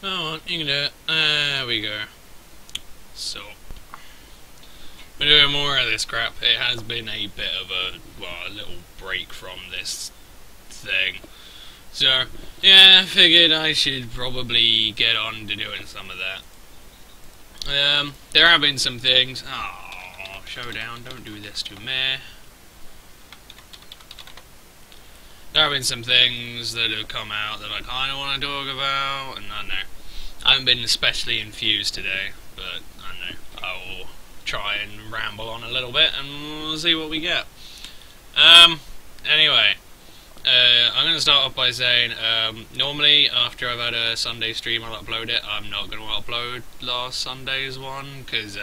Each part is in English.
Oh, you can do it. There we go. So, we're doing more of this crap. It has been a bit of a, well, a little break from this thing. So, yeah, I figured I should probably get on to doing some of that. There have been some things. Oh, showdown, don't do this to me. There have been some things that have come out that I kind of want to talk about, and I don't know. I haven't been especially infused today, but I don't know. I will try and ramble on a little bit, and we'll see what we get. Anyway, I'm going to start off by saying, normally after I've had a Sunday stream I'll upload it. I'm not going to upload last Sunday's one, because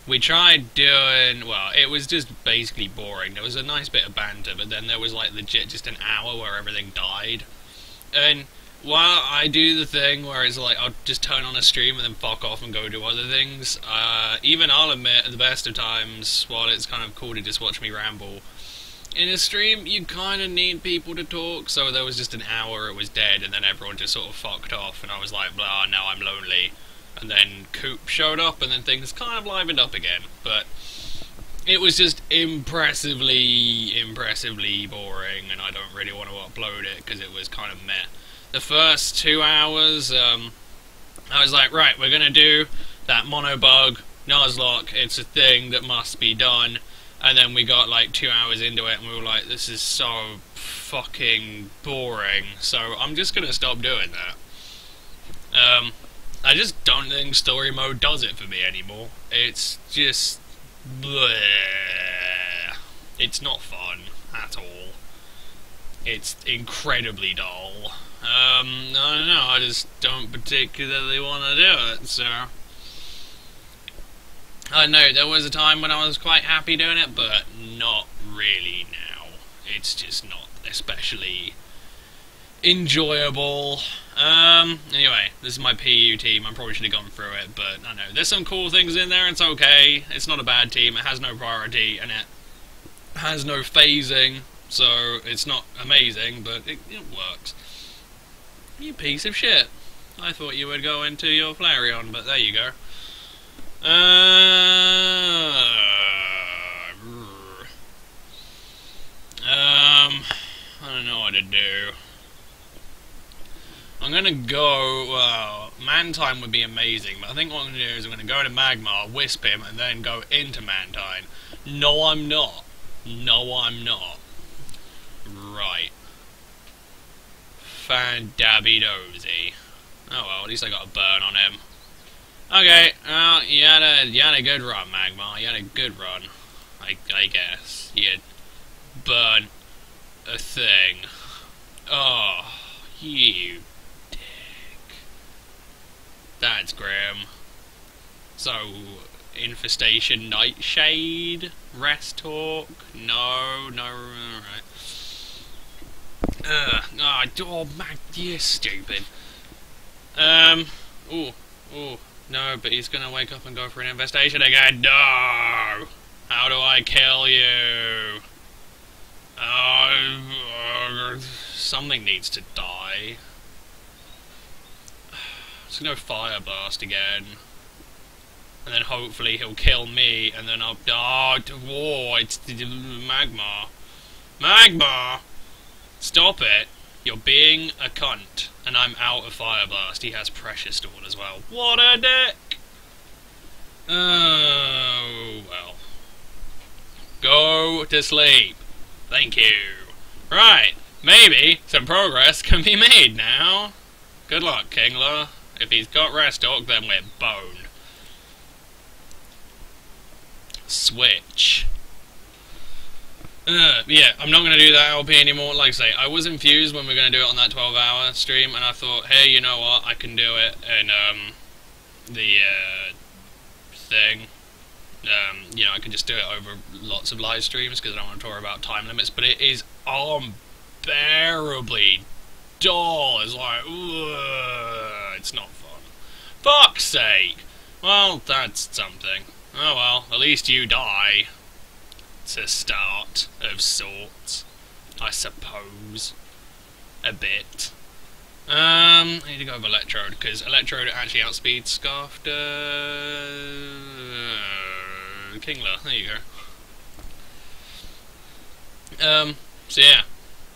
we tried doing, well, it was just basically boring. There was a nice bit of banter, but then there was like legit just an hour where everything died. And while I do the thing where it's like I'll just turn on a stream and then fuck off and go do other things, even I'll admit at the best of times, while it's kind of cool to just watch me ramble, in a stream you kind of need people to talk. So there was just an hour it was dead, and then everyone just sort of fucked off, and I was like, blah, now I'm lonely. And then Coop showed up, and then things kind of livened up again. But it was just impressively boring, and I don't really want to upload it because it was kind of meh. The first 2 hours, I was like, right, we're going to do that monobug, Nuzlocke, it's a thing that must be done. And then we got like 2 hours into it, and we were like, this is so fucking boring, so I'm just going to stop doing that. I just don't think story mode does it for me anymore. It's just bleh. It's not fun at all. It's incredibly dull. I don't know, I just don't particularly want to do it, so I know there was a time when I was quite happy doing it, but not really now. It's just not especially enjoyable. Anyway, this is my PU team. I probably should have gone through it, but I know there's some cool things in there. It's okay. It's not a bad team. It has no priority, and it has no phasing, so it's not amazing, but it works. You piece of shit. I thought you would go into your Flareon, but there you go. I don't know what to do. I'm gonna go, well, Mantine would be amazing, but I think what I'm gonna do is I'm gonna go to Magmar, wisp him, and then go into Mantine. No, I'm not. No, I'm not. Right. Fandabby-dozy. Oh well, at least I got a burn on him. Okay, well, you had a good run, Magmar. You had a good run. I guess. You burn a thing. Oh, you dick. That's grim. So, Infestation Nightshade? Rest Talk? No, alright. Oh, Mag, you're stupid. Ooh, no, but he's gonna wake up and go for an infestation again. No! How do I kill you? Something needs to die. Let's go Fire Blast again. And then hopefully he'll kill me, and then I'll... Oh, it's Magmar. Magmar! Stop it. You're being a cunt. And I'm out of Fire Blast. He has Precious Dawn as well. What a dick! Oh, well. Go to sleep. Thank you. Right. Maybe some progress can be made now. Good luck, Kingler. If he's got Rest Talk, then we're boned. Switch. Yeah, I'm not going to do that LP anymore. Like I say, I was infused when we were going to do it on that 12-hour stream, and I thought, hey, you know what, I can do it, and, the, thing, you know, I can just do it over lots of live streams, because I don't want to talk about time limits, but it is unbearably dull. It's like, ugh, it's not fun. Fuck's sake! Well, that's something. Oh well, at least you die. It's a start of sorts, I suppose. A bit. I need to go with Electrode, because Electrode actually outspeeds Scarfed Kingler. There you go. So yeah,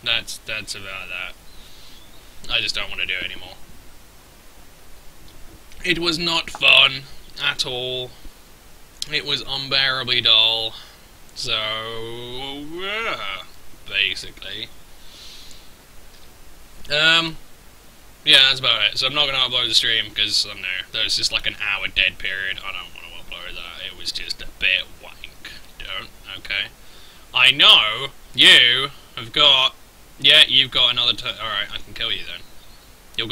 that's about that. I just don't want to do it anymore. It was not fun at all. It was unbearably dull. So basically, yeah, that's about it. So I'm not going to upload the stream because I don't know, there's just like an hour dead period. I don't want to upload that. It was just a bit wank. Don't. Okay. I know you have got. Yeah, you've got another. Alright, I can kill you then. You're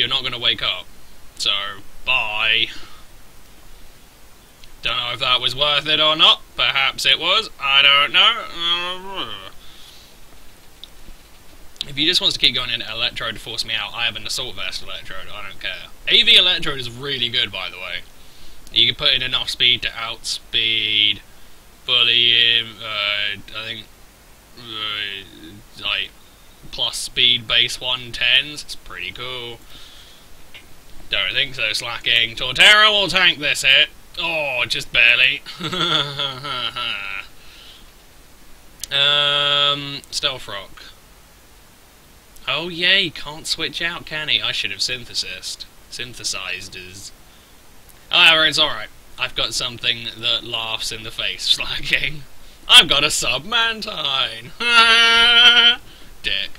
not gonna wake up. So bye. Don't know if that was worth it or not. Perhaps it was. I don't know. If he just wants to keep going into Electrode to force me out, I have an Assault Vest Electrode. I don't care. AV Electrode is really good, by the way. You can put in enough speed to outspeed fully. I think like plus speed base 110s. It's pretty cool. Don't think so. Slacking. Torterra will tank this hit. Oh, just barely. Stealth Rock. Oh yeah, he can't switch out, can he? I should have synthesized as. However, it's alright. I've got something that laughs in the face, slacking. I've got a sub-Mantine! Dick.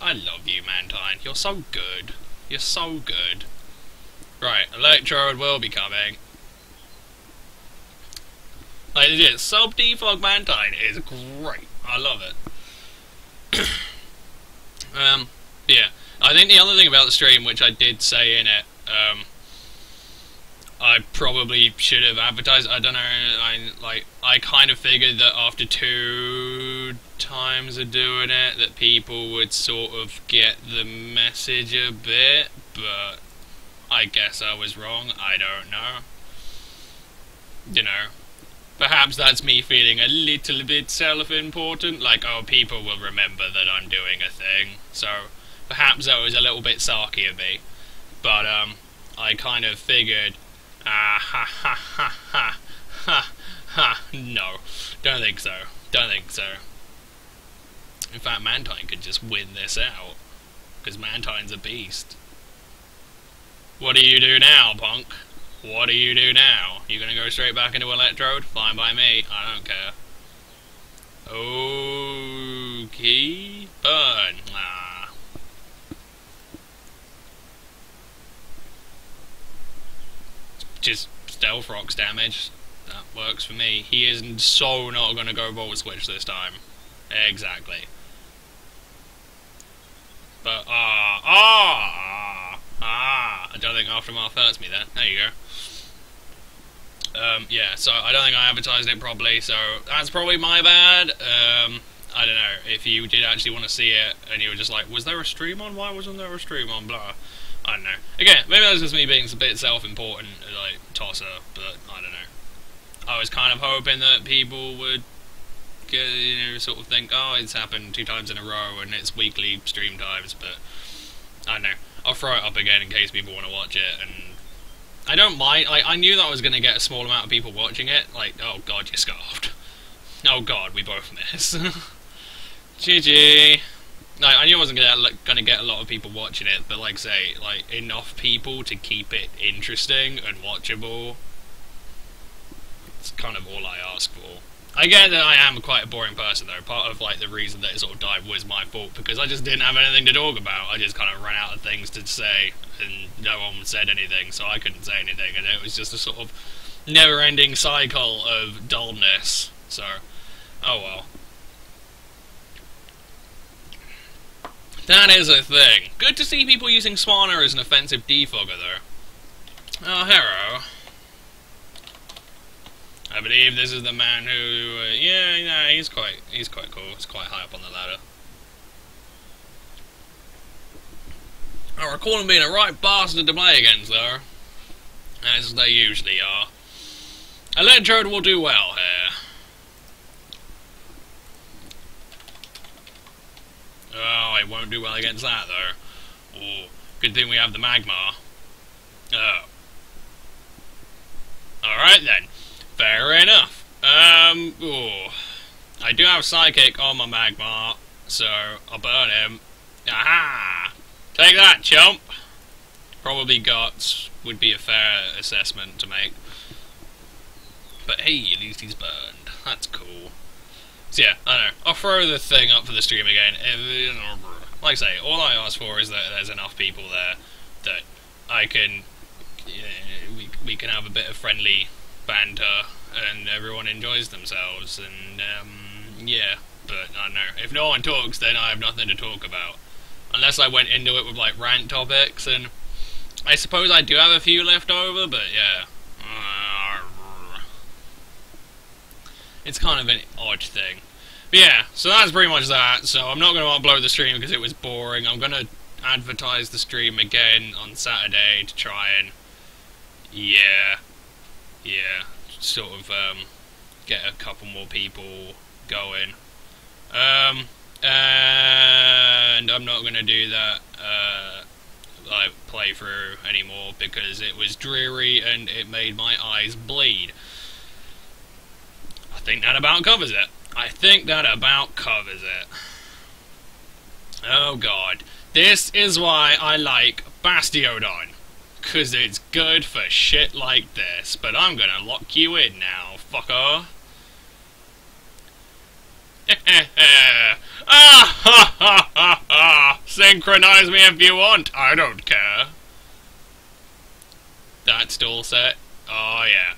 I love you, Mantine. You're so good. You're so good. Right, Electrode will be coming. Like legit, sub-defog Mantine is great. I love it. Yeah. I think the other thing about the stream, which I did say in it, I probably should have advertised. I don't know. I kind of figured that after 2 times of doing it, that people would sort of get the message a bit, but I guess I was wrong. I don't know. You know, perhaps that's me feeling a little bit self-important. Like, oh, people will remember that I'm doing a thing. So perhaps that was a little bit sarky of me. But I kind of figured. No, don't think so. Don't think so. In fact, Mantine could just win this out, because Mantine's a beast. What do you do now, punk? What do you do now? You gonna go straight back into Electrode? Fine by me. I don't care. Okay, burn. Just Stealth Rock's damage. That works for me. He is so not going to go Volt Switch this time. Exactly. But, I don't think Aftermath hurts me then. There you go. Yeah, so I don't think I advertised it properly, so that's probably my bad. I don't know, if you did actually want to see it, and you were just like, was there a stream on? Why wasn't there a stream on? Blah. I don't know. Again, maybe that's just me being a bit self-important, like, tosser, but I don't know. I was kind of hoping that people would, sort of think, oh, it's happened 2 times in a row, and it's weekly stream times, but I don't know. I'll throw it up again in case people want to watch it, and I don't mind. I knew that I was going to get a small amount of people watching it, like, oh god, you're scarfed. Oh god, we both miss. GG. No, I knew I wasn't going to get a lot of people watching it, but like I say, like, enough people to keep it interesting and watchable. It's kind of all I ask for. I get that I am quite a boring person though. Part of like the reason that it sort of died was my fault, because I just didn't have anything to talk about. I just kind of ran out of things to say, and no one said anything, so I couldn't say anything, and it was just a sort of never-ending cycle of dullness. So, oh well. That is a thing. Good to see people using Swanner as an offensive defogger, though. Oh, Hero. I believe this is the man who... yeah, he's quite cool. He's quite high up on the ladder. I recall him being a right bastard to play against, though. As they usually are. Electrode will do well here. Oh, it won't do well against that, though. Oh, good thing we have the magma. Oh. Alright then. Fair enough. Oh. I do have psychic on my magma, so I'll burn him. Aha! Take that, chump! Probably guts would be a fair assessment to make. But hey, at least he's burned. That's cool. So yeah, I know. I'll throw the thing up for the stream again. Like I say, all I ask for is that there's enough people there that I can... we can have a bit of friendly banter and everyone enjoys themselves, and yeah, but I don't know. If no one talks, then I have nothing to talk about. Unless I went into it with like rant topics, and I suppose I do have a few left over, but yeah. It's kind of an odd thing. But yeah, so that's pretty much that. So I'm not going to upload the stream because it was boring. I'm going to advertise the stream again on Saturday to try and, yeah, sort of get a couple more people going. And I'm not going to do that like playthrough anymore because it was dreary and it made my eyes bleed. I think that about covers it. Oh god. This is why I like Bastiodon. Cause it's good for shit like this. But I'm gonna lock you in now, fucker. Ah ha ha ha ha! Synchronize me if you want, I don't care. That's all set. Oh yeah.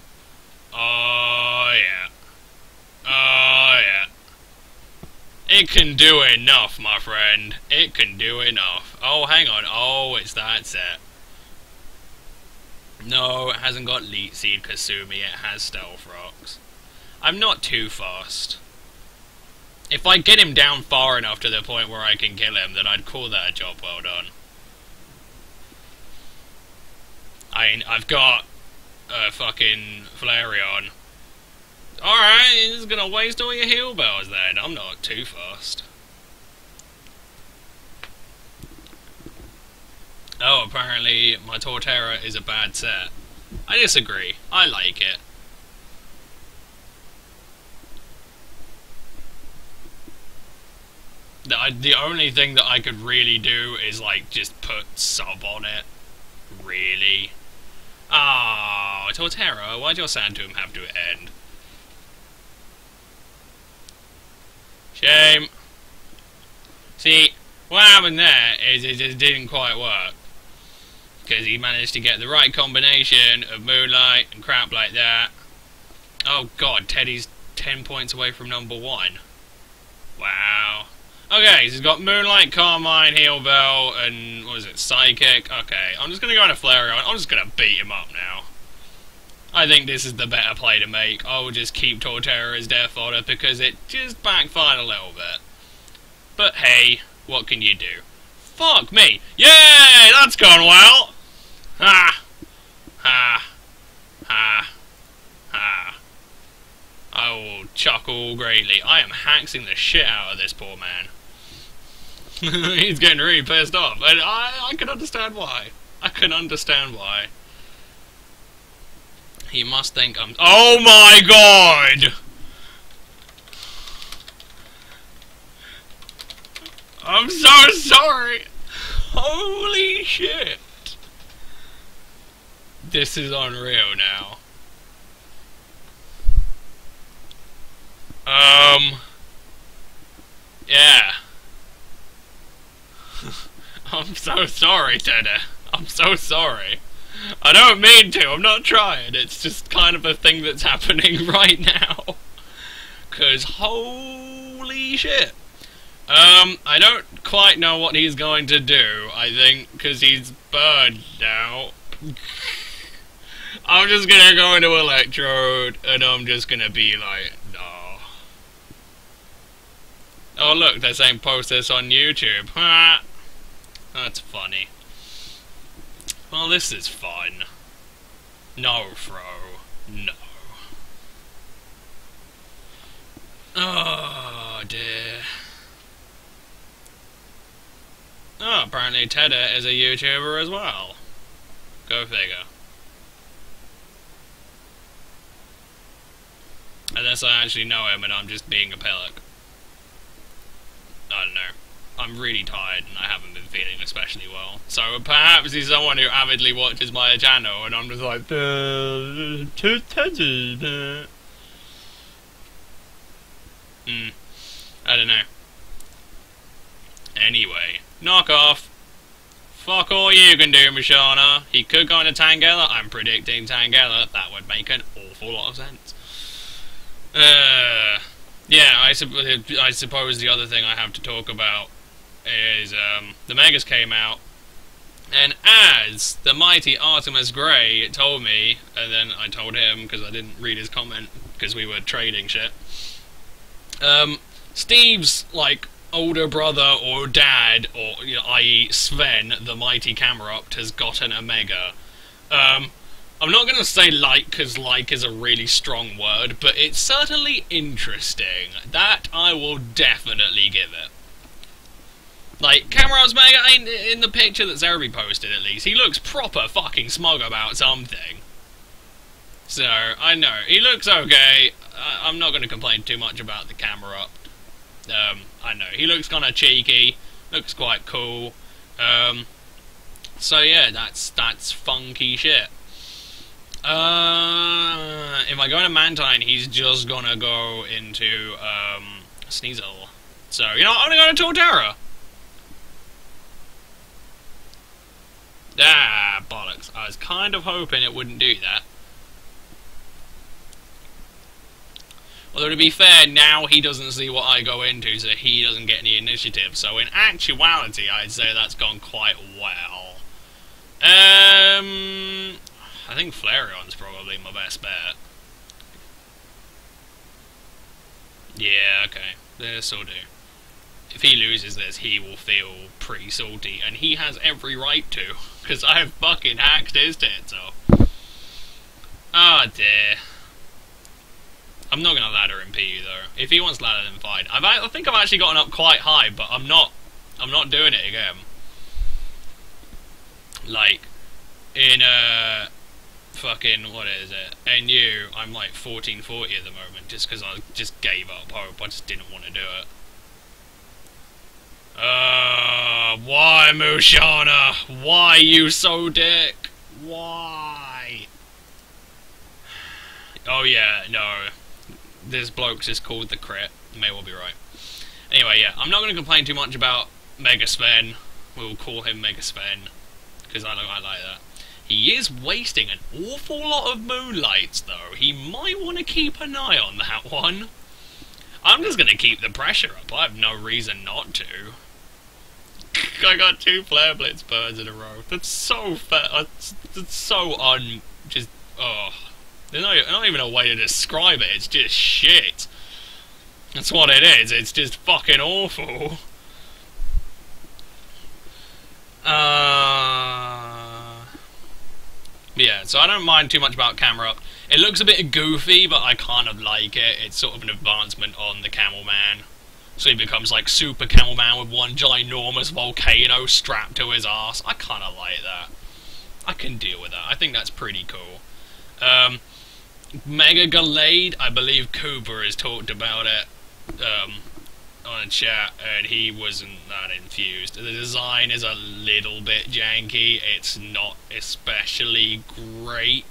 Oh yeah. Oh yeah. It can do enough, my friend. It can do enough. Oh, hang on. Oh, it's that set. No, it hasn't got Leet Seed Kasumi. It has Stealth Rocks. I'm not too fast. If I get him down far enough to the point where I can kill him, then I'd call that a job well done. I've got a fucking Flareon. Alright, you're just gonna waste all your heal bells then. I'm not too fast. Oh, apparently my Torterra is a bad set. I disagree. I like it. The only thing that I could really do is, like, just put sub on it. Really? Ah, oh, Torterra, why'd your Sand Tomb have to end? Shame. See, what happened there is it just didn't quite work. Because he managed to get the right combination of Moonlight and crap like that. Oh god, Teddy's 10 points away from number 1. Wow. Okay, so he's got Moonlight, Carmine, Heal Bell, and what is it, Psychic? Okay, I'm just going to go on a Flareon. I'm just going to beat him up now. I think this is the better play to make. I will just keep Torterra as death fodder because it just backfired a little bit. But hey, what can you do? Fuck me! Yay! That's gone well! Ha! Ha! Ha! Ha! I will chuckle greatly. I am haxing the shit out of this poor man. He's getting really pissed off. And I can understand why. I can understand why. He must think I'm... Oh my god! I'm so sorry! Holy shit! This is unreal now. Yeah. I'm so sorry, Teddy. I'm so sorry. I don't mean to, I'm not trying. It's just kind of a thing that's happening right now. 'Cause holy shit. I don't quite know what he's going to do, I think, 'cause he's burned now. I'm just gonna go into Electrode, and I'm just gonna be like, no. Oh look, they're saying post this on YouTube. Ha! That's funny. Well, this is fun. No, Fro. No. Oh, dear. Oh, apparently Tedder is a YouTuber as well. Go figure. Unless I actually know him and I'm just being a pillock. I don't know. I'm really tired and I haven't been feeling especially well. So perhaps he's someone who avidly watches my channel and I'm just like, too Teddy. I don't know. Anyway, knock off. Fuck all you can do, Mishana. He could go into Tangela. I'm predicting Tangela. That would make an awful lot of sense. Yeah, I suppose the other thing I have to talk about is the Megas came out, and as the mighty Artemis Grey told me, and then I told him because I didn't read his comment because we were trading shit. Steve's like older brother or dad, or i.e. Sven, the mighty Camerupt, has gotten a Mega. I'm not going to say like, because like is a really strong word, but it's certainly interesting. That I will definitely give it. Like, Camerupt's Mega, in the picture that Zerby posted at least, he looks proper fucking smug about something. So, I know, he looks okay. I'm not going to complain too much about the Camerupt. I know, he looks kind of cheeky, looks quite cool. So yeah, that's funky shit. If I go to Mantine, he's just gonna go into Sneasel. So, you know what, I'm gonna go to Torterra. Ah, bollocks. I was kind of hoping it wouldn't do that. Although, to be fair, now he doesn't see what I go into, so he doesn't get any initiative. So, in actuality, I'd say that's gone quite well. I think Flareon's probably my best bet. Yeah, okay. This'll do. If he loses this, he will feel pretty salty, and he has every right to, because I have fucking hacked his tits off. Ah, dear. I'm not gonna ladder him PU though. If he wants ladder, then fine. I think I've actually gotten up quite high, but I'm not doing it again. Like, in fucking, what is it? NU, I'm like 1440 at the moment, just because I just gave up hope. I just didn't want to do it. Why, Mushana? Why you so dick? Why? Oh yeah, no. This bloke's just called the crit. May well be right. Anyway, yeah, I'm not going to complain too much about Mega Sven. We'll call him Mega Sven, because I like that. He is wasting an awful lot of moonlights, though. He might want to keep an eye on that one. I'm just going to keep the pressure up. I have no reason not to. I got 2 Flare Blitz birds in a row. That's so that's so just, oh. There's not even a way to describe it, it's just shit. That's what it is, it's just fucking awful. Yeah, so I don't mind too much about Camerupt. It looks a bit goofy, but I kind of like it. It's sort of an advancement on the Camel Man. So he becomes like Super Camel Man with one ginormous volcano strapped to his ass. I kind of like that. I can deal with that. I think that's pretty cool. Mega Gallade, I believe Cooper has talked about it on a chat, and he wasn't that infused. The design is a little bit janky. It's not especially great.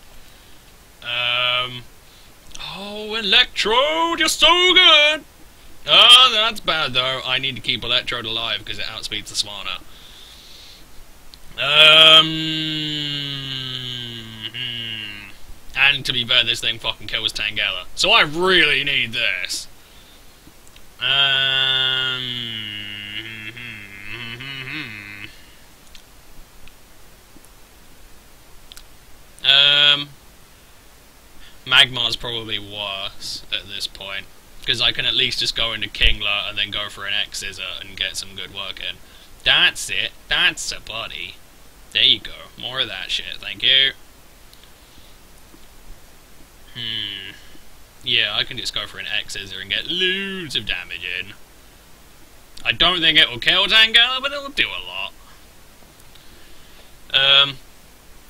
Oh, Electrode, you're so good! Oh, that's bad though. I need to keep Electrode alive because it outspeeds the Swana. And to be fair, this thing fucking kills Tangela. So I really need this. Magmar's probably worse at this point, because I can at least just go into Kingler and then go for an X-Scissor and get some good work in. That's it. That's a buddy. There you go. More of that shit. Thank you. Yeah, I can just go for an X-Scissor and get loads of damage in. I don't think it will kill Tangela, but it'll do a lot.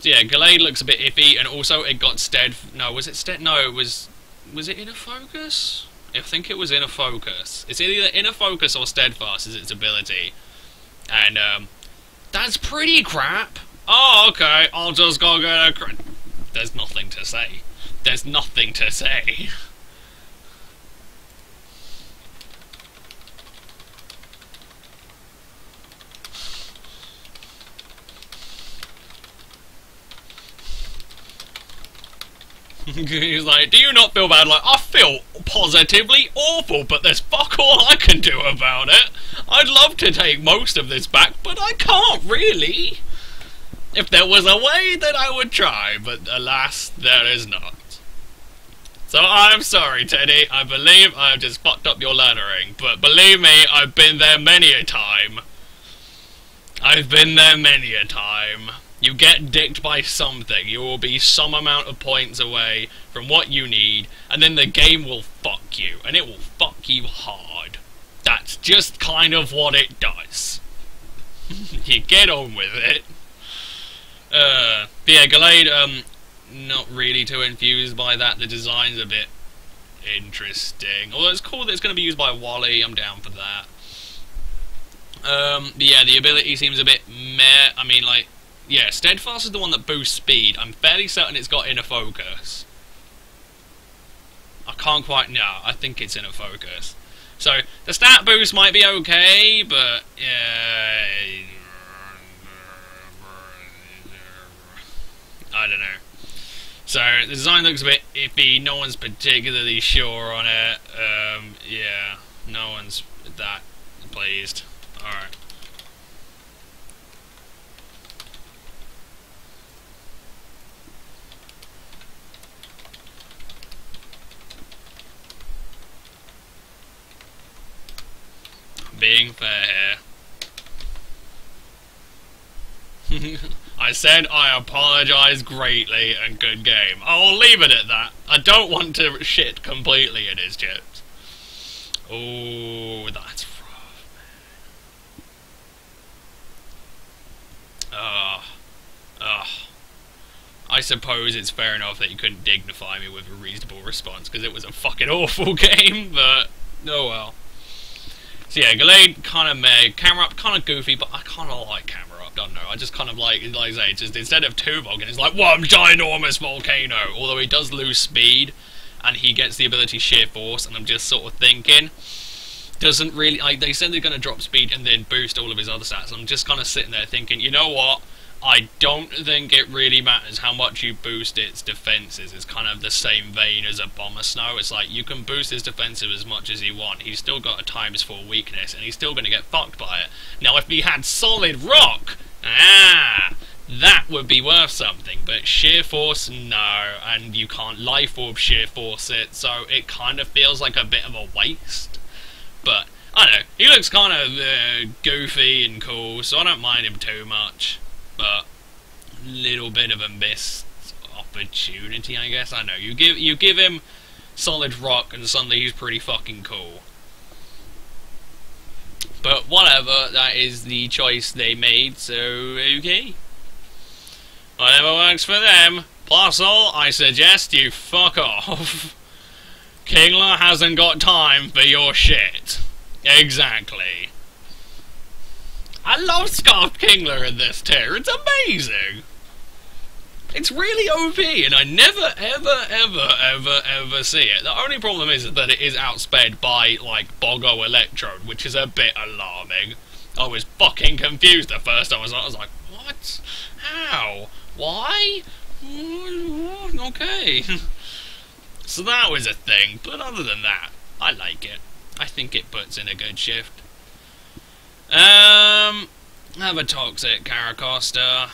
So yeah, Gallade looks a bit iffy, and also it got stead. No, was it stead? No, it was. Was it inner focus? I think it was inner focus. It's either inner focus or steadfast is its ability, and that's pretty crap. Oh, okay. I'll just go get a. There's nothing to say. There's nothing to say. He's like, do you not feel bad? Like, I feel positively awful, but there's fuck all I can do about it. I'd love to take most of this back, but I can't really. If there was a way, then I would try, but alas, there is not. So I'm sorry, Teddy. I believe I've just fucked up your lettering, but believe me, I've been there many a time. I've been there many a time. You get dicked by something, you will be some amount of points away from what you need, and then the game will fuck you, and it will fuck you hard. That's just kind of what it does. You get on with it. But yeah, Gallade, not really too enthused by that. The design's a bit interesting. Although it's cool that it's going to be used by Wally, I'm down for that. But yeah, the ability seems a bit meh. I mean, like, yeah, Steadfast is the one that boosts speed. I'm fairly certain it's got inner focus. I can't quite... No, I think it's inner focus. So, the stat boost might be okay, but... I don't know. So, the design looks a bit iffy. No one's particularly sure on it. Yeah, no one's that pleased. Alright. Being fair here. I said I apologise greatly and good game. I'll leave it at that. I don't want to shit completely in his chips. Oh, that's rough, man. I suppose it's fair enough that you couldn't dignify me with a reasonable response, because it was a fucking awful game, but oh well. So yeah, Gallade kind of meh, camera up kind of goofy, but I kind of like camera up, don't know. I just kind of like I say, just instead of Tuvok, it's like one ginormous volcano. Although he does lose speed, and he gets the ability sheer force, and I'm just sort of thinking, doesn't really, like, they said they're going to drop speed and then boost all of his other stats. I'm just kind of sitting there thinking, you know what? I don't think it really matters how much you boost its defenses. It's kind of the same vein as a Bomber Snow. It's like, you can boost his defensive as much as you want. He's still got a ×4 weakness, and he's still going to get fucked by it. Now, if he had solid rock, that would be worth something. But sheer force, no. And you can't life orb sheer force it, so it kind of feels like a bit of a waste. But, I don't know. He looks kind of goofy and cool, so I don't mind him too much. But little bit of a missed opportunity, I guess. I don't know. You give him solid rock, and suddenly he's pretty fucking cool. But whatever, that is the choice they made. So okay, whatever works for them. Plus, all I suggest you fuck off. Kingler hasn't got time for your shit. Exactly. I love Scarfed Kingler in this tier, it's amazing! It's really OP, and I never, ever see it. The only problem is that it is outsped by, like, Boggo Electrode, which is a bit alarming. I was fucking confused the first time I was like, what? How? Why? Okay. So that was a thing, but other than that, I like it. I think it puts in a good shift. Have a toxic Caracosta,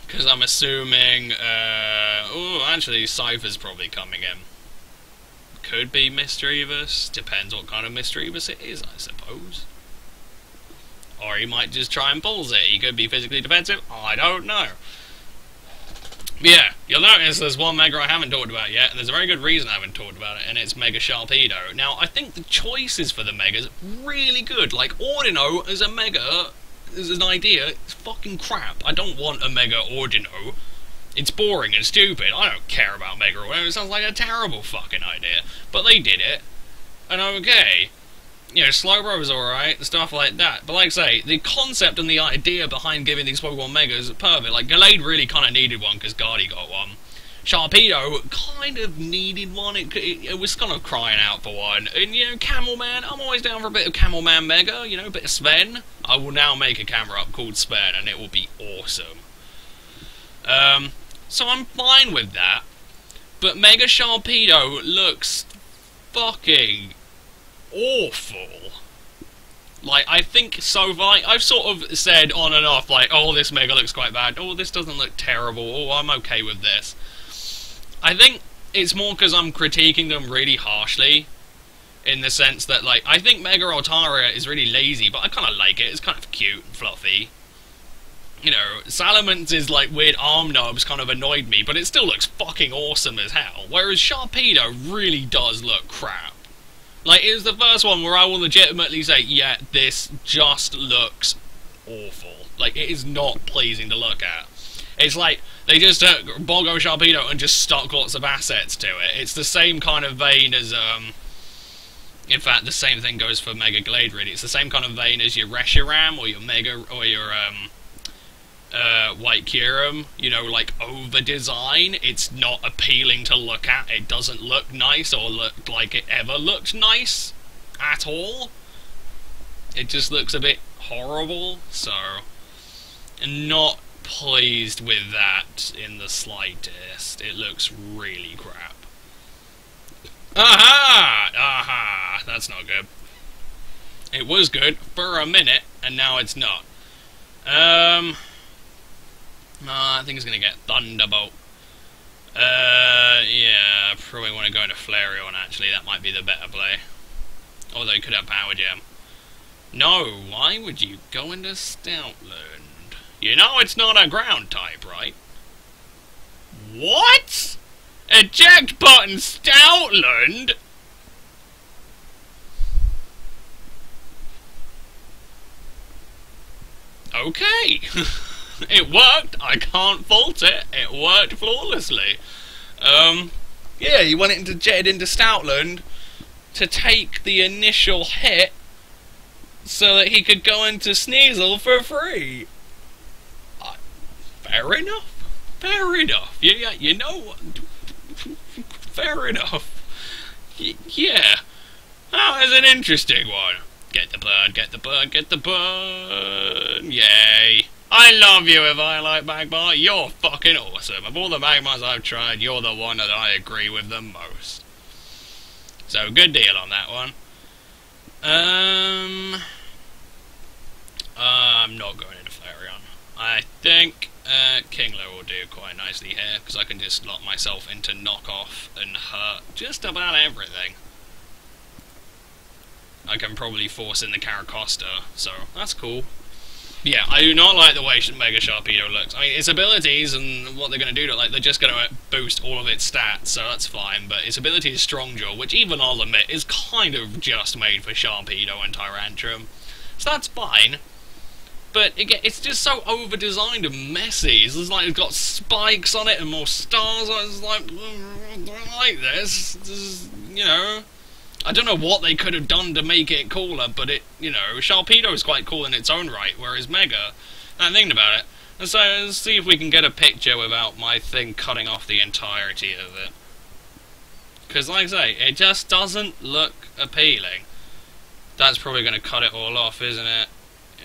because I'm assuming, oh, actually, Cypher's probably coming in. Could be Mischievous, depends what kind of Mischievous it is, I suppose. Or he might just try and pulls it, he could be physically defensive, I don't know. But yeah, you'll notice there's one Mega I haven't talked about yet, and there's a very good reason I haven't talked about it, and it's Mega Sharpedo. Now, I think the choices for the Megas really good. Like, Ordino as a Mega, as an idea, it's fucking crap. I don't want a Mega Ordino. It's boring and stupid. I don't care about Mega Ordino. It sounds like a terrible fucking idea. But they did it, and okay. You know, Slowbro was alright, stuff like that. But like I say, the concept and the idea behind giving these Pokemon Megas are perfect. Like, Gallade really kind of needed one, because Guardy got one. Sharpedo kind of needed one. It was kind of crying out for one. And, you know, Camel Man, I'm always down for a bit of Camel Man Mega, you know, a bit of Sven. I will now make a camera up called Sven, and it will be awesome. So I'm fine with that. But Mega Sharpedo looks fucking awful. Like, I think so far, I've sort of said on and off, like, oh, this Mega looks quite bad, oh, this doesn't look terrible, oh, I'm okay with this. I think it's more because I'm critiquing them really harshly, in the sense that, like, I think Mega Altaria is really lazy, but I kind of like it, it's kind of cute and fluffy. You know, Salamance's, like, weird arm nubs kind of annoyed me, but it still looks fucking awesome as hell, whereas Sharpedo really does look crap. Like, it was the first one where I will legitimately say, yeah, this just looks awful. Like, it is not pleasing to look at. It's like, they just took Bongo Sharpedo and just stuck lots of assets to it. It's the same kind of vein as, in fact, the same thing goes for Mega Glade, really. It's the same kind of vein as your Reshiram, or your Mega, or your, White Kyurem, you know, like, over-design. It's not appealing to look at. It doesn't look nice or look like it ever looked nice at all. It just looks a bit horrible, so not pleased with that in the slightest. It looks really crap. Aha! Aha! That's not good. It was good for a minute, and now it's not. I think it's going to get Thunderbolt. Yeah, probably want to go into Flareon, actually. That might be the better play. Although you could have Power Gem. No, why would you go into Stoutland? You know it's not a ground type, right? What? Eject button Stoutland? Okay. It worked, I can't fault it, it worked flawlessly. Yeah, he went jetted into Stoutland to take the initial hit so that he could go into Sneasel for free. Fair enough, fair enough. Yeah, you know what? Fair enough. Yeah, that was an interesting one. Get the bird, get the bird, get the bird. Yay. I love you if I like Magmar. You're fucking awesome. Of all the Magmars I've tried, you're the one that I agree with the most. So, good deal on that one. I'm not going into Flareon. I think Kingler will do quite nicely here, because I can just lock myself into knockoff and hurt just about everything. I can probably force in the Caracosta, so that's cool. Yeah, I do not like the way Mega Sharpedo looks. I mean, its abilities and what they're going to do to it, like, they're just going to boost all of its stats, so that's fine, but its ability is Strong Jaw, which even I'll admit is kind of just made for Sharpedo and Tyrantrum. So that's fine, but it's just so over-designed and messy. It's like it's got spikes on it and more stars on it. It's like, I don't like this. This is, you know, I don't know what they could have done to make it cooler, but it, you know, Sharpedo is quite cool in its own right, whereas Mega, I'm thinking about it. And so, let's see if we can get a picture without my thing cutting off the entirety of it. Because, like I say, it just doesn't look appealing. That's probably going to cut it all off, isn't it?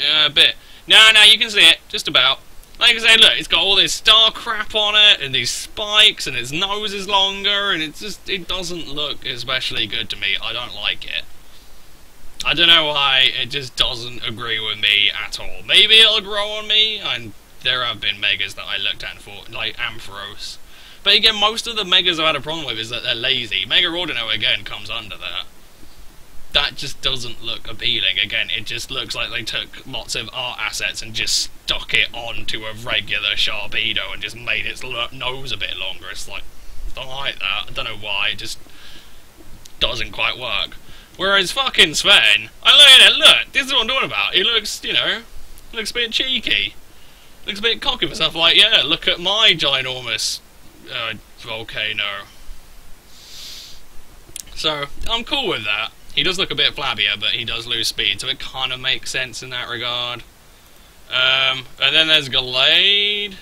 Yeah, a bit. No, you can see it, just about. Like I say, look, it's got all this star crap on it, and these spikes, and its nose is longer, and it doesn't look especially good to me. I don't like it. I don't know why, it just doesn't agree with me at all. Maybe it'll grow on me, and there have been Megas that I looked at for, like Ampharos. But again, most of the Megas I've had a problem with is that they're lazy. Mega Ordino, again, comes under that. That just doesn't look appealing. Again, it just looks like they took lots of art assets and just stuck it onto a regular Sharpedo and just made its nose a bit longer. It's like, I don't like that. I don't know why, it just doesn't quite work. Whereas fucking Sven, I look at it, look, this is what I'm talking about. He looks, you know, Looks a bit cheeky. Looks a bit cocky for stuff like, yeah, look at my ginormous volcano. So, I'm cool with that. He does look a bit flabbier, but he does lose speed, so it kind of makes sense in that regard. And then there's Gallade.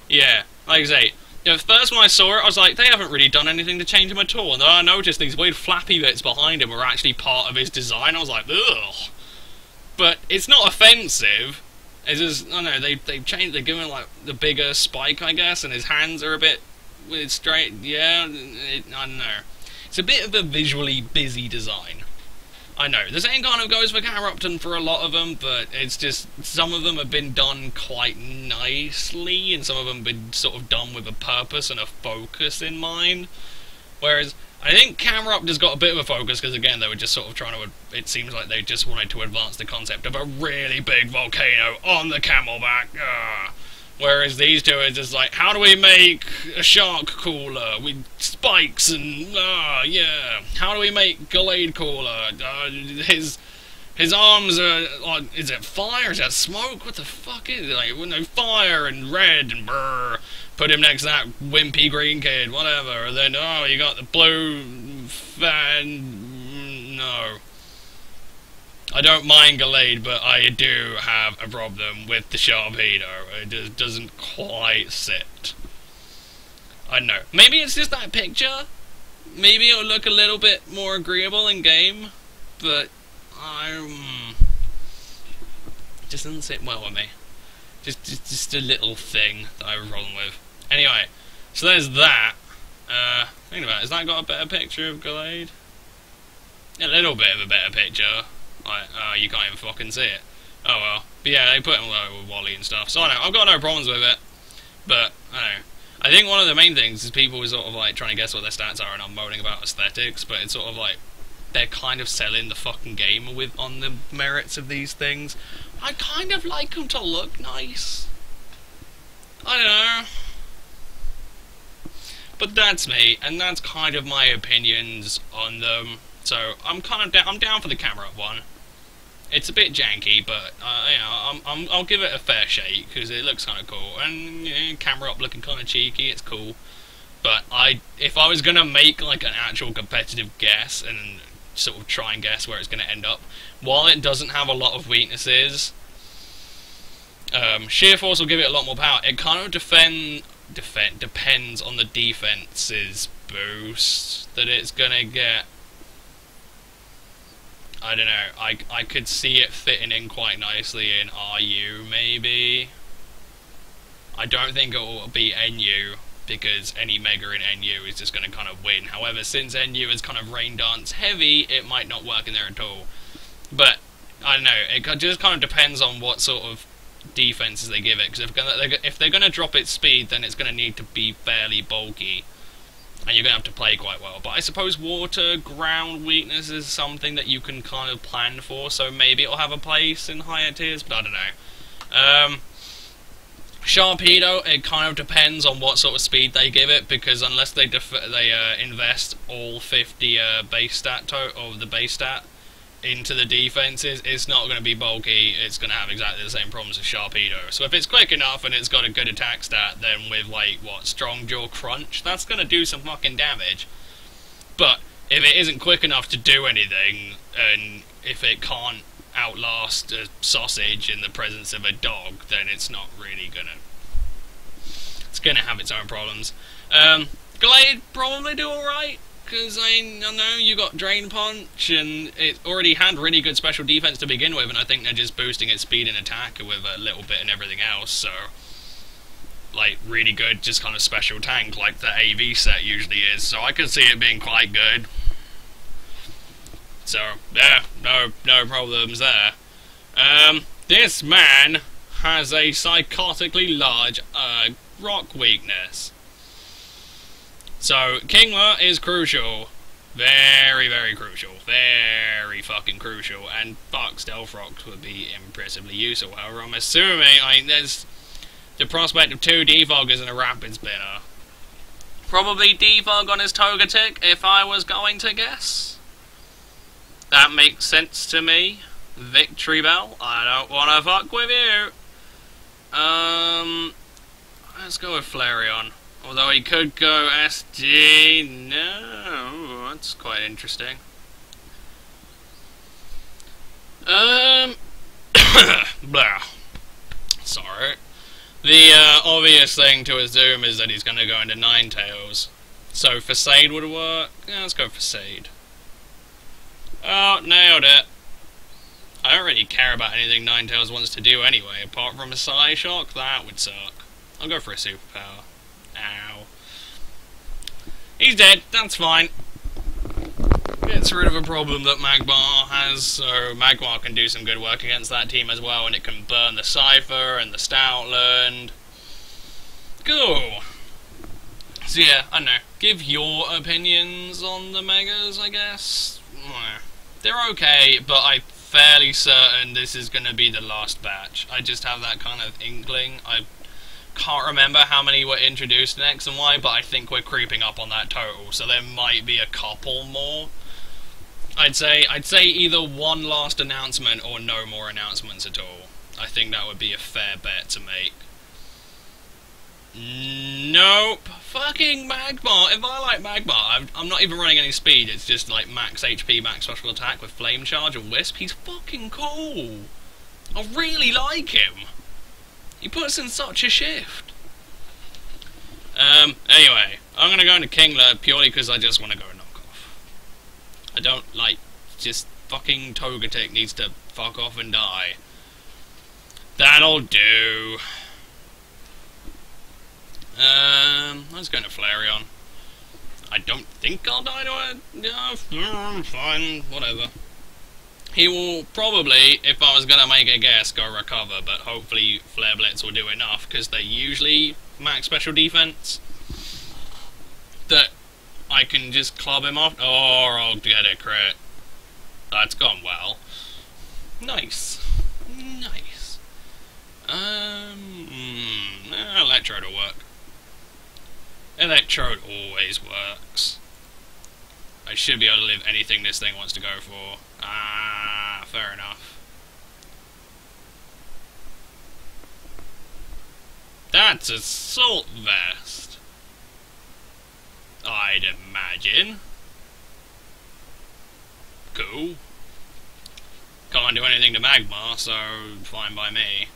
Yeah, like I say, at first when I saw it, I was like, they haven't really done anything to change him at all. And then I noticed these weird flappy bits behind him were actually part of his design. I was like, ugh. But it's not offensive. It's just, I don't know, they've changed, they've given like the bigger spike, I guess, and his hands are a bit straight. Yeah, I don't know. It's a bit of a visually busy design. I know, the same kind of goes for Carupton for a lot of them, but it's just, some of them have been done quite nicely, and some of them have been sort of done with a purpose and a focus in mind. Whereas, I think Carupton's got a bit of a focus, because again, they were just sort of trying to, it seems like they just wanted to advance the concept of a really big volcano on the camelback. Whereas these two are just like, how do we make a shark cooler with spikes and, yeah. How do we make Gallade cooler? His arms are, is it fire? Is that smoke? What the fuck is it? Like, no, fire and red and brrr. Put him next to that wimpy green kid, whatever. And then, oh, you got the blue fan. No. I don't mind Gallade, but I do have a problem with the Sharpedo. It just doesn't quite sit. I don't know. Maybe it's just that picture. Maybe it'll look a little bit more agreeable in game, but it just doesn't sit well with me. Just a little thing that I have a problem with. Anyway, so there's that. Think about it. Has that got a better picture of Gallade? A little bit of a better picture. Like, you can't even fucking see it. Oh well. But yeah, they put him with Wally and stuff. So I know, I've got no problems with it. But, I don't know. I think one of the main things is people are sort of like trying to guess what their stats are, and I'm moaning about aesthetics, but it's sort of like, they're kind of selling the fucking game on the merits of these things. I kind of like them to look nice. I don't know. But that's me, and that's kind of my opinions on them. So I'm kind of I'm down for the camera up one. It's a bit janky, but you know, I'll give it a fair shake because it looks kind of cool, and you know, camera up looking kind of cheeky. It's cool. But if I was gonna make like an actual competitive guess and sort of try and guess where it's gonna end up, while it doesn't have a lot of weaknesses, sheer force will give it a lot more power. It kind of depends on the defense's boost that it's gonna get. I don't know, I could see it fitting in quite nicely in RU, maybe. I don't think it will be NU, because any Mega in NU is just going to kind of win. However, since NU is kind of Rain Dance heavy, it might not work in there at all. But, I don't know, it just kind of depends on what sort of defenses they give it, because if they're going to drop its speed, then it's going to need to be fairly bulky. And you're going to have to play quite well. But I suppose water, ground weakness is something that you can kind of plan for, so maybe it'll have a place in higher tiers, but I don't know. Sharpedo, it kind of depends on what sort of speed they give it, because unless they invest all 50 base stat of the base stat into the defenses, it's not going to be bulky. It's going to have exactly the same problems as Sharpedo. So if it's quick enough and it's got a good attack stat, then with like what, Strong Jaw Crunch, that's going to do some fucking damage. But if it isn't quick enough to do anything, and if it can't outlast a sausage in the presence of a dog, then it's not really gonna. It's gonna have its own problems. Gallade probably do alright, because I know you got Drain Punch, and it already had really good special defense to begin with, and I think they're just boosting its speed and attack with a little bit and everything else, so like really good, just kind of special tank like the AV set usually is, so I can see it being quite good. So, yeah, no problems there. This man has a psychotically large rock weakness. So, Kingler is crucial. Very, very crucial. Very fucking crucial. And fuck, Stealth Rocks would be impressively useful. However, I'm assuming, there's the prospect of 2 Defoggers and a Rapid Spinner. Probably Defog on his Togetic, if I was going to guess. That makes sense to me. Victory Bell. I don't wanna fuck with you. Let's go with Flareon. Although he could go SD. No, that's quite interesting. Blah. Sorry. The obvious thing to assume is that he's going to go into Ninetales. So Facade would work. Yeah, let's go Facade. Oh, nailed it. I don't really care about anything Ninetales wants to do anyway, apart from a Psyshock. That would suck. I'll go for a superpower. Ow. He's dead. That's fine. Gets rid of a problem that Magmar has, so Magmar can do some good work against that team as well, and it can burn the Cypher and the Stoutland. Cool. So yeah, I don't know. Give your opinions on the Megas, I guess. They're okay, but I'm fairly certain this is going to be the last batch. I just have that kind of inkling. I can't remember how many were introduced in X and Y, but I think we're creeping up on that total, so there might be a couple more. I'd say either one last announcement or no more announcements at all. I think that would be a fair bet to make. Nope. Fucking Magmar. If I like Magmar, I'm not even running any speed. It's just like max HP, max special attack with Flame Charge and Wisp. He's fucking cool. I really like him. He puts in such a shift. Anyway, I'm gonna go into Kingler purely because I just want to go knockoff. I don't like, just fucking Togetic needs to fuck off and die. That'll do. Let's go to Flareon. I don't think I'll die to it. Yeah, fine, whatever. He will probably, if I was going to make a guess, go Recover, but hopefully Flare Blitz will do enough, because they usually max special defense. That I can just club him off, or I'll get a crit. That's gone well. Nice. Nice. Electrode will work. Electrode always works. I should be able to live anything this thing wants to go for. Ah, fair enough. That's Assault Vest. I'd imagine. Cool. Can't do anything to Magmar, so fine by me.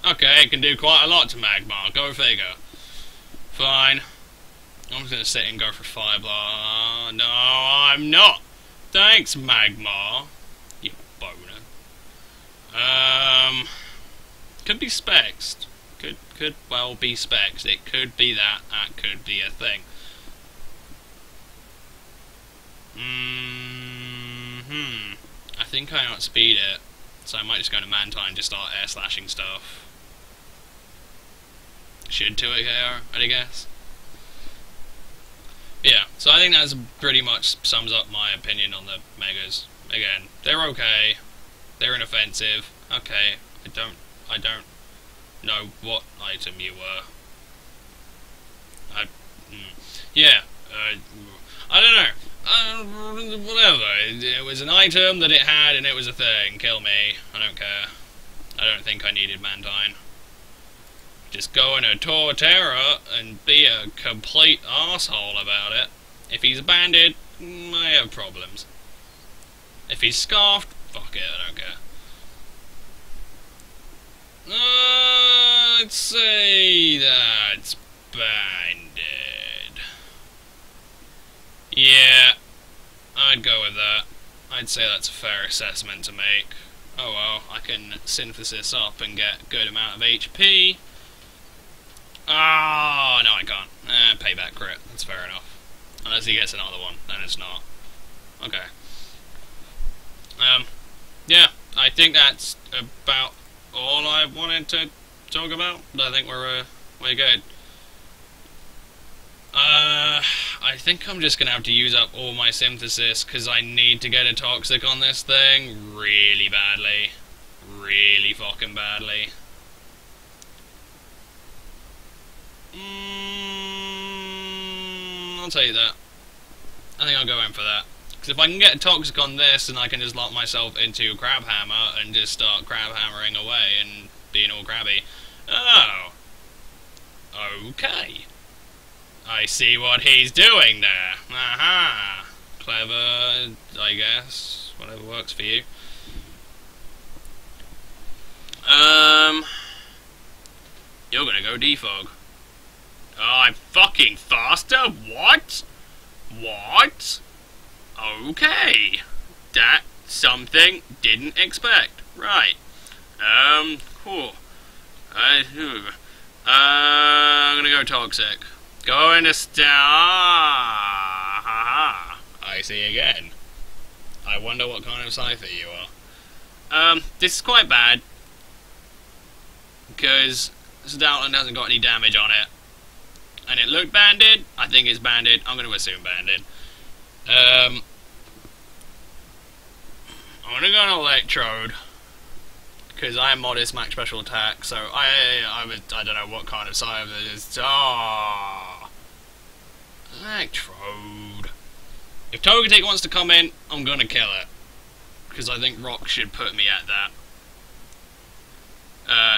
Okay, it can do quite a lot to Magmar, go figure. Fine. I'm just gonna sit and go for Fireball. No, I'm not! Thanks, Magmar. You boner. Could be Spexed. Could well be Spexed. It could be that. That could be a thing. I think I outspeed it, so I might just go to Mantine and just start air slashing stuff. Should 2-hit KO, I guess. Yeah, so I think that pretty much sums up my opinion on the Megas. Again, they're okay. They're inoffensive. Okay, I don't know what item you were. Yeah, I don't know. Whatever. It was an item that it had, and it was a thing. Kill me. I don't care. I don't think I needed Mantine. Just go into Torterra and be a complete arsehole about it. If he's banded, I have problems. If he's scarfed, fuck it, I don't care. Let's say that's banded. Yeah, I'd go with that. I'd say that's a fair assessment to make. Oh well, I can synthesis up and get a good amount of HP. Oh, no I can't. Payback crit, that's fair enough. Unless he gets another one, then it's not. Okay. Yeah, I think that's about all I wanted to talk about. I think we're good. I think I'm just gonna have to use up all my synthesis, because I need to get a toxic on this thing really badly. Really fucking badly. I'll tell you that. I think I'll go in for that. Because if I can get a toxic on this, then I can just lock myself into Crab Hammer and just start crab hammering away and being all crabby. Oh. Okay. I see what he's doing there. Aha. Clever, I guess. Whatever works for you. You're gonna go defog. Oh, I'm fucking faster? What? What? Okay. That's something didn't expect. Right. Cool. I'm gonna go toxic. Going to star. I see again. I wonder what kind of cipher you are. This is quite bad. Because Stoutland hasn't got any damage on it. And it looked banded. I think it's banded. I'm going to assume banded. I'm going to go on Electrode. Because I am modest max special attack. So I don't know what kind of cipher it is. Oh, Electrode. If Togetic wants to come in, I'm going to kill it. Because I think Rock should put me at that.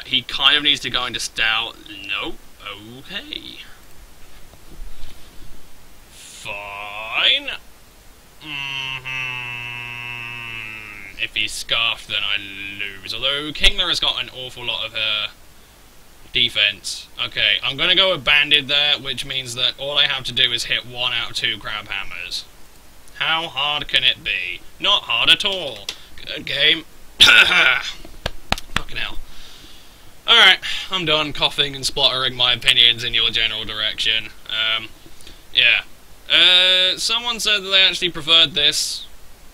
He kind of needs to go into Stout. Nope. Okay. Fine. If he's Scarfed, then I lose. Although Kingler has got an awful lot of defense. Okay, I'm going to go with Banded there, which means that all I have to do is hit 1 out of 2 Crab Hammers. How hard can it be? Not hard at all. Good game. Fucking hell. Alright, I'm done coughing and spluttering my opinions in your general direction. Yeah. Someone said that they actually preferred this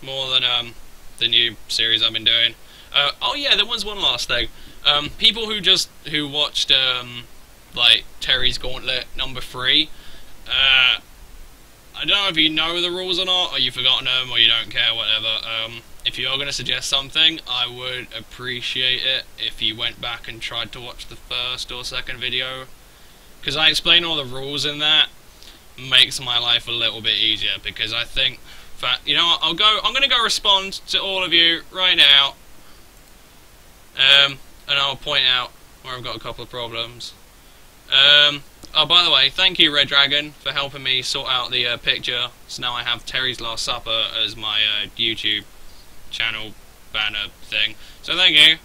more than, the new series I've been doing. Oh yeah, there was one last thing. People who watched, like, Terry's Gauntlet #3, I don't know if you know the rules or not, or you've forgotten them, or you don't care, whatever. If you are going to suggest something, I would appreciate it if you went back and tried to watch the first or second video. Because I explain all the rules in that, makes my life a little bit easier, because I think, you know what, I'm going to go respond to all of you right now, and I'll point out where I've got a couple of problems. Oh, by the way, thank you, Red Dragon, for helping me sort out the picture. So now I have Terry's Last Supper as my YouTube channel banner thing. So thank you.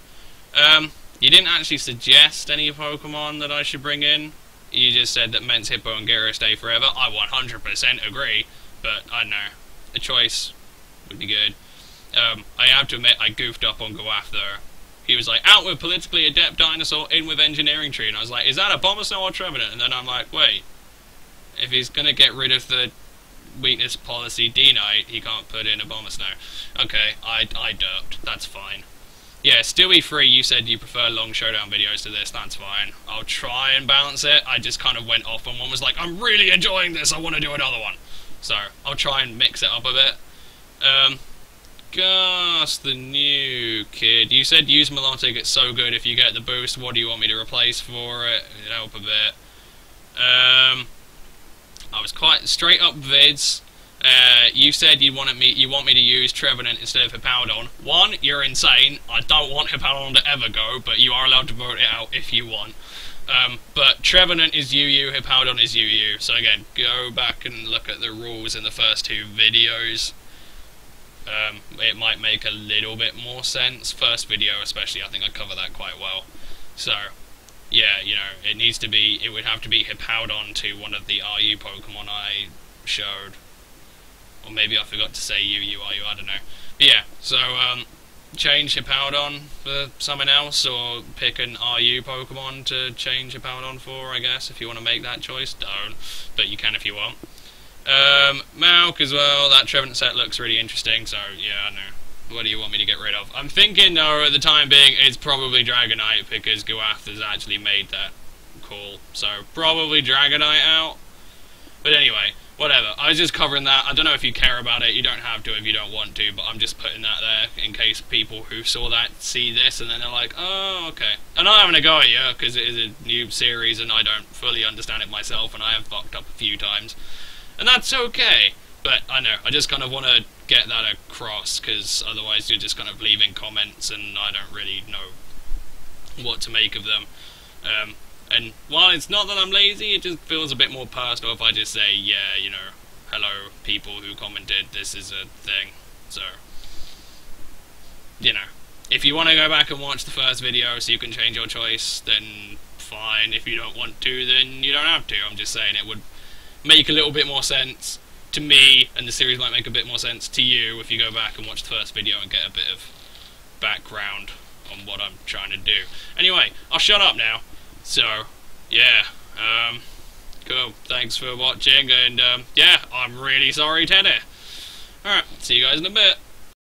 You didn't actually suggest any Pokemon that I should bring in. You just said that Mence, Hippo, and Gyro stay forever. I 100% agree, but I don't know. A choice would be good. I have to admit, I goofed up on Goath. He was like, out with politically adept dinosaur, in with engineering tree. And I was like, is that a Abomasnow or Trevenant? And then I'm like, wait, if he's going to get rid of the weakness policy D-Knight, he can't put in Abomasnow. Okay, I derped. That's fine. Yeah, Stewie Free, you said you prefer long showdown videos to this. That's fine. I'll try and balance it. I just kind of went off and one was like, I'm really enjoying this. I want to do another one. So, I'll try and mix it up a bit. Gus, the new kid. You said use Melodic, it's so good if you get the boost. What do you want me to replace for it? It'd help a bit. I was quite straight up vids. You said you want me to use Trevenant instead of Hippowdon. One, you're insane. I don't want Hippowdon to ever go, but you are allowed to vote it out if you want. But Trevenant is UU, Hippowdon is UU. So again, go back and look at the rules in the first 2 videos. It might make a little bit more sense. First video especially, I think I cover that quite well. So, yeah, you know, it would have to be Hippowdon to one of the RU Pokemon I showed. Or maybe I forgot to say UU, RU, I don't know. But yeah, so, change Hippowdon for something else, or pick an RU Pokemon to change Hippowdon for, I guess, if you want to make that choice. Don't, but you can if you want. Mauk as well, that Trevenant set looks really interesting, so yeah, I know. What do you want me to get rid of? I'm thinking, though, at the time being, it's probably Dragonite, because Goath has actually made that call. So, probably Dragonite out. But anyway, whatever. I was just covering that. I don't know if you care about it. You don't have to if you don't want to, but I'm just putting that there in case people who saw that see this and then they're like, oh, okay. I'm not having a go at you, because it is a new series and I don't fully understand it myself, and I have fucked up a few times. And that's okay, but I know, I just kind of want to get that across, because otherwise you're just kind of leaving comments and I don't really know what to make of them. And while it's not that I'm lazy, it just feels a bit more personal if I just say, yeah, you know, hello people who commented, this is a thing. So, you know, if you want to go back and watch the first video so you can change your choice, then fine. If you don't want to, then you don't have to. I'm just saying it would make a little bit more sense to me, and the series might make a bit more sense to you if you go back and watch the first video and get a bit of background on what I'm trying to do. Anyway, I'll shut up now. So, yeah, cool. Thanks for watching, and yeah, I'm really sorry, Teddy. Alright, see you guys in a bit.